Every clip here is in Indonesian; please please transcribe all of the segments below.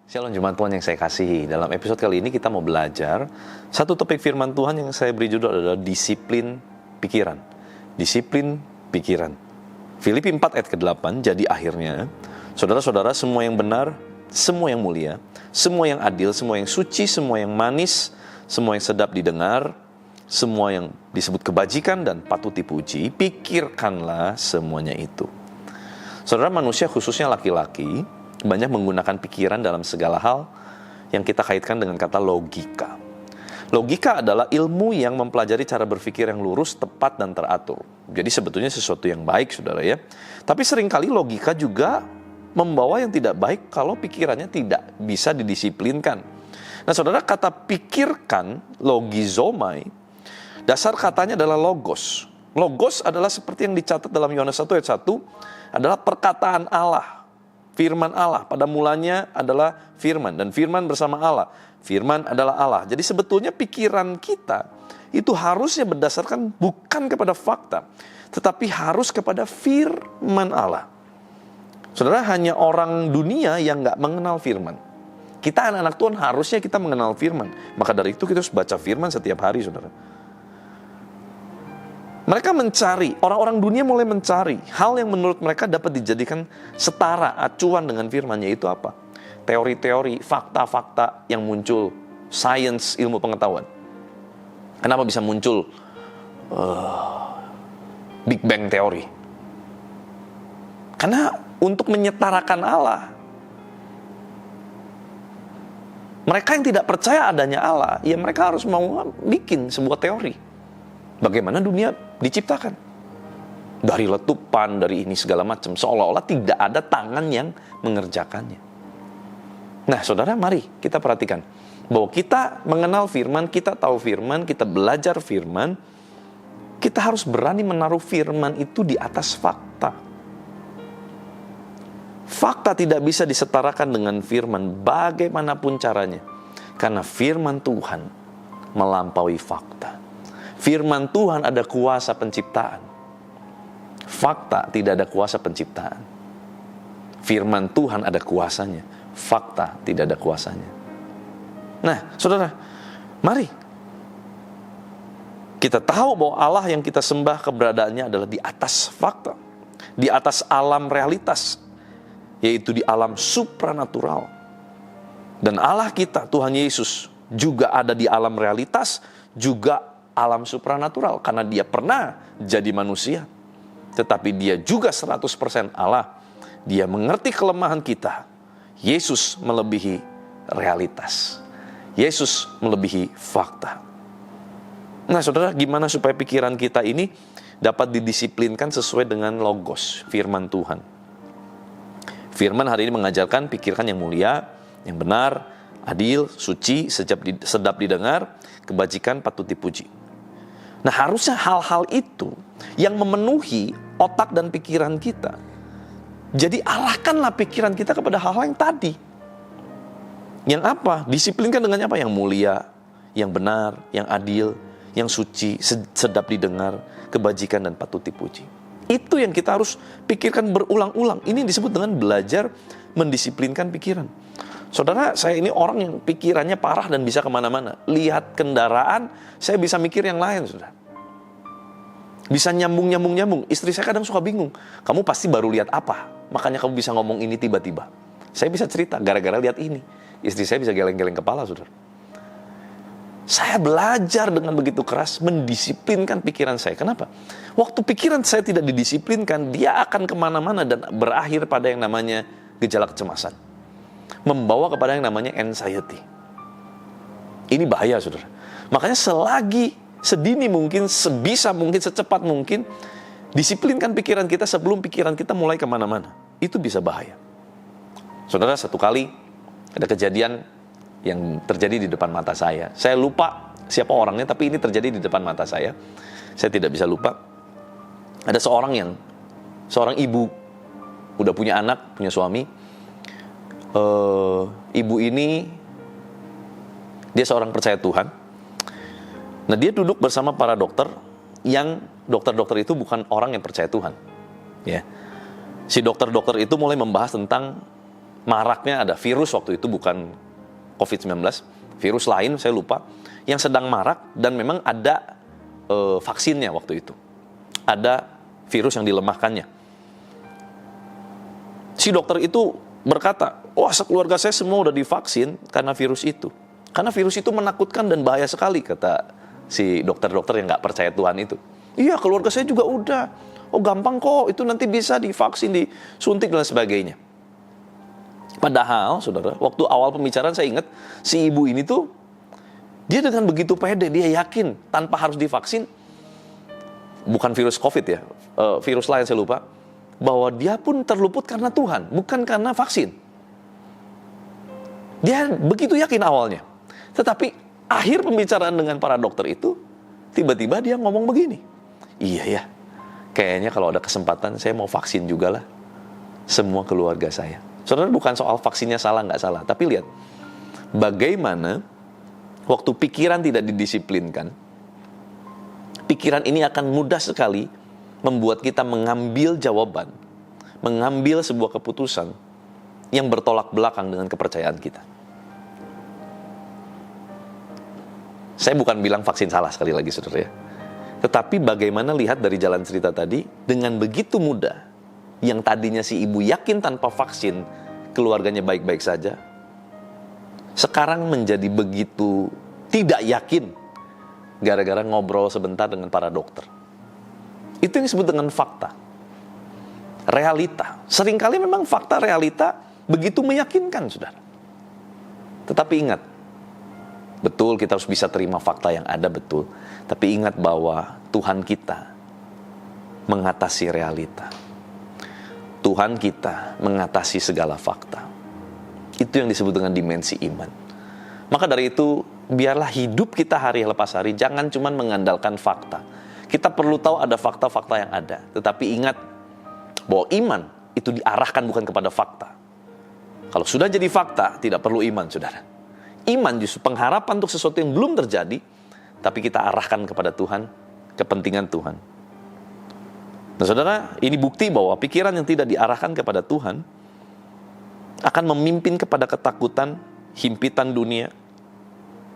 Shalom jemaat Tuhan yang saya kasihi. Dalam episode kali ini kita mau belajar satu topik firman Tuhan yang saya beri judul adalah disiplin pikiran. Disiplin pikiran. Filipi 4 ayat ke-8, jadi akhirnya, saudara-saudara, semua yang benar, semua yang mulia, semua yang adil, semua yang suci, semua yang manis, semua yang sedap didengar, semua yang disebut kebajikan dan patut dipuji, pikirkanlah semuanya itu. Saudara, manusia khususnya laki-laki banyak menggunakan pikiran dalam segala hal yang kita kaitkan dengan kata logika. Logika adalah ilmu yang mempelajari cara berpikir yang lurus, tepat, dan teratur. Jadi sebetulnya sesuatu yang baik, saudara ya. Tapi seringkali logika juga membawa yang tidak baik kalau pikirannya tidak bisa didisiplinkan. Nah saudara, kata pikirkan, logizomai, dasar katanya adalah logos. Logos adalah seperti yang dicatat dalam Yohanes 1 ayat 1, adalah perkataan Allah. Firman Allah, pada mulanya adalah firman, dan firman bersama Allah. Firman adalah Allah. Jadi sebetulnya pikiran kita itu harusnya berdasarkan bukan kepada fakta, tetapi harus kepada firman Allah. Saudara, hanya orang dunia yang nggak mengenal firman. Kita anak-anak Tuhan harusnya kita mengenal firman. Maka dari itu kita harus baca firman setiap hari, saudara. Mereka mencari, orang-orang dunia mulai mencari hal yang menurut mereka dapat dijadikan setara, acuan dengan firman, yaitu apa? Teori-teori, fakta-fakta yang muncul, sains, ilmu pengetahuan. Kenapa bisa muncul Big Bang teori? Karena untuk menyetarakan Allah. Mereka yang tidak percaya adanya Allah, ya mereka harus mau bikin sebuah teori. Bagaimana dunia diciptakan? Dari letupan, dari ini segala macam. Seolah-olah tidak ada tangan yang mengerjakannya. Nah saudara, mari kita perhatikan bahwa kita mengenal firman, kita tahu firman, kita belajar firman. Kita harus berani menaruh firman itu di atas fakta. Fakta tidak bisa disetarakan dengan firman bagaimanapun caranya. Karena firman Tuhan melampaui fakta. Firman Tuhan ada kuasa penciptaan. Fakta tidak ada kuasa penciptaan. Firman Tuhan ada kuasanya. Fakta tidak ada kuasanya. Nah, saudara, mari kita tahu bahwa Allah yang kita sembah keberadaannya adalah di atas fakta. Di atas alam realitas. Yaitu di alam supranatural. Dan Allah kita, Tuhan Yesus, juga ada di alam realitas, juga alam supranatural, karena dia pernah jadi manusia, tetapi dia juga 100% Allah. Dia mengerti kelemahan kita. Yesus melebihi realitas. Yesus melebihi fakta. Nah saudara, gimana supaya pikiran kita ini dapat didisiplinkan sesuai dengan logos, firman Tuhan. Firman hari ini mengajarkan pikirkan yang mulia, yang benar, adil, suci, sedap didengar, kebajikan patut dipuji. Nah harusnya hal-hal itu yang memenuhi otak dan pikiran kita. Jadi arahkanlah pikiran kita kepada hal-hal yang tadi. Yang apa? Disiplinkan dengan apa? Yang mulia, yang benar, yang adil, yang suci, sedap didengar, kebajikan dan patut dipuji. Itu yang kita harus pikirkan berulang-ulang. Ini disebut dengan belajar mendisiplinkan pikiran. Saudara, saya ini orang yang pikirannya parah dan bisa kemana-mana. Lihat kendaraan, saya bisa mikir yang lain, saudara. Bisa nyambung. Istri saya kadang suka bingung. Kamu pasti baru lihat apa? Makanya kamu bisa ngomong ini tiba-tiba. Saya bisa cerita, gara-gara lihat ini. Istri saya bisa geleng-geleng kepala, saudara. Saya belajar dengan begitu keras mendisiplinkan pikiran saya. Kenapa? Waktu pikiran saya tidak didisiplinkan, dia akan kemana-mana dan berakhir pada yang namanya gejala kecemasan. Membawa kepada yang namanya anxiety. Ini bahaya, saudara. Makanya selagi sedini mungkin, sebisa mungkin, secepat mungkin, disiplinkan pikiran kita sebelum pikiran kita mulai kemana-mana. Itu bisa bahaya. Saudara, satu kali ada kejadian yang terjadi di depan mata saya. Saya lupa siapa orangnya, tapi ini terjadi di depan mata saya. Saya tidak bisa lupa. Ada seorang ibu, udah punya anak, punya suami. Ibu ini, dia seorang percaya Tuhan. Nah, dia duduk bersama para dokter yang dokter-dokter itu bukan orang yang percaya Tuhan. Ya. Si dokter-dokter itu mulai membahas tentang maraknya ada virus waktu itu, bukan COVID-19, virus lain saya lupa, yang sedang marak dan memang ada vaksinnya waktu itu. Ada virus yang dilemahkannya. Si dokter itu berkata, wah sekeluarga saya semua udah divaksin karena virus itu. Karena virus itu menakutkan dan bahaya sekali, kata si dokter-dokter yang gak percaya Tuhan itu. Iya, keluarga saya juga udah. Oh gampang kok, itu nanti bisa divaksin, disuntik dan sebagainya. Padahal, saudara, waktu awal pembicaraan saya ingat, si ibu ini tuh, dia dengan begitu pede, dia yakin tanpa harus divaksin, bukan virus COVID ya, virus lain saya lupa, bahwa dia pun terluput karena Tuhan, bukan karena vaksin. Dia begitu yakin awalnya. Tetapi akhir pembicaraan dengan para dokter itu, tiba-tiba dia ngomong begini, iya ya, kayaknya kalau ada kesempatan saya mau vaksin juga lah, semua keluarga saya. Saudara, bukan soal vaksinnya salah nggak salah, tapi lihat bagaimana waktu pikiran tidak didisiplinkan, pikiran ini akan mudah sekali membuat kita mengambil jawaban, mengambil sebuah keputusan yang bertolak belakang dengan kepercayaan kita. Saya bukan bilang vaksin salah, sekali lagi saudara ya. Tetapi bagaimana lihat dari jalan cerita tadi, dengan begitu mudah, yang tadinya si ibu yakin tanpa vaksin keluarganya baik-baik saja, sekarang menjadi begitu tidak yakin gara-gara ngobrol sebentar dengan para dokter. Itu yang disebut dengan fakta, realita. Seringkali memang fakta realita begitu meyakinkan, saudara. Tetapi ingat, betul kita harus bisa terima fakta yang ada, betul. Tapi ingat bahwa Tuhan kita mengatasi realita. Tuhan kita mengatasi segala fakta. Itu yang disebut dengan dimensi iman. Maka dari itu, biarlah hidup kita hari lepas hari jangan cuma mengandalkan fakta. Kita perlu tahu ada fakta-fakta yang ada. Tetapi ingat bahwa iman itu diarahkan bukan kepada fakta. Kalau sudah jadi fakta, tidak perlu iman, saudara. Iman justru pengharapan untuk sesuatu yang belum terjadi, tapi kita arahkan kepada Tuhan, kepentingan Tuhan. Nah saudara, ini bukti bahwa pikiran yang tidak diarahkan kepada Tuhan akan memimpin kepada ketakutan, himpitan dunia,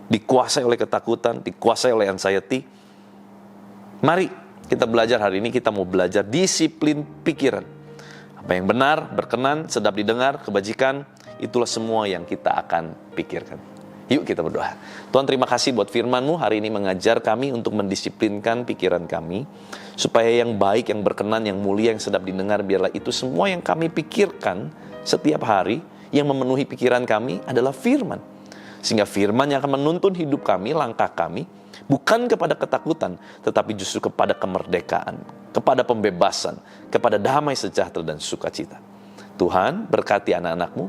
dikuasai oleh ketakutan, dikuasai oleh anxiety. Mari kita belajar hari ini, kita mau belajar disiplin pikiran. Apa yang benar, berkenan, sedap didengar, kebajikan, itulah semua yang kita akan pikirkan. Yuk kita berdoa. Tuhan, terima kasih buat firman-Mu hari ini mengajar kami untuk mendisiplinkan pikiran kami, supaya yang baik, yang berkenan, yang mulia, yang sedap didengar, biarlah itu semua yang kami pikirkan setiap hari, yang memenuhi pikiran kami adalah firman. Sehingga firman yang akan menuntun hidup kami, langkah kami, bukan kepada ketakutan, tetapi justru kepada kemerdekaan, kepada pembebasan, kepada damai sejahtera dan sukacita. Tuhan, berkati anak-anak-Mu,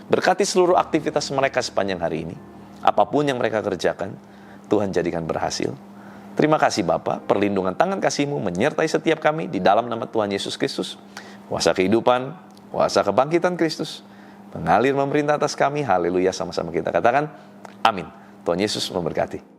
berkati seluruh aktivitas mereka sepanjang hari ini. Apapun yang mereka kerjakan, Tuhan jadikan berhasil. Terima kasih Bapa, perlindungan tangan kasih-Mu menyertai setiap kami di dalam nama Tuhan Yesus Kristus. Kuasa kehidupan, kuasa kebangkitan Kristus mengalir memerintah atas kami. Haleluya, sama-sama kita katakan amin. Tuhan Yesus memberkati.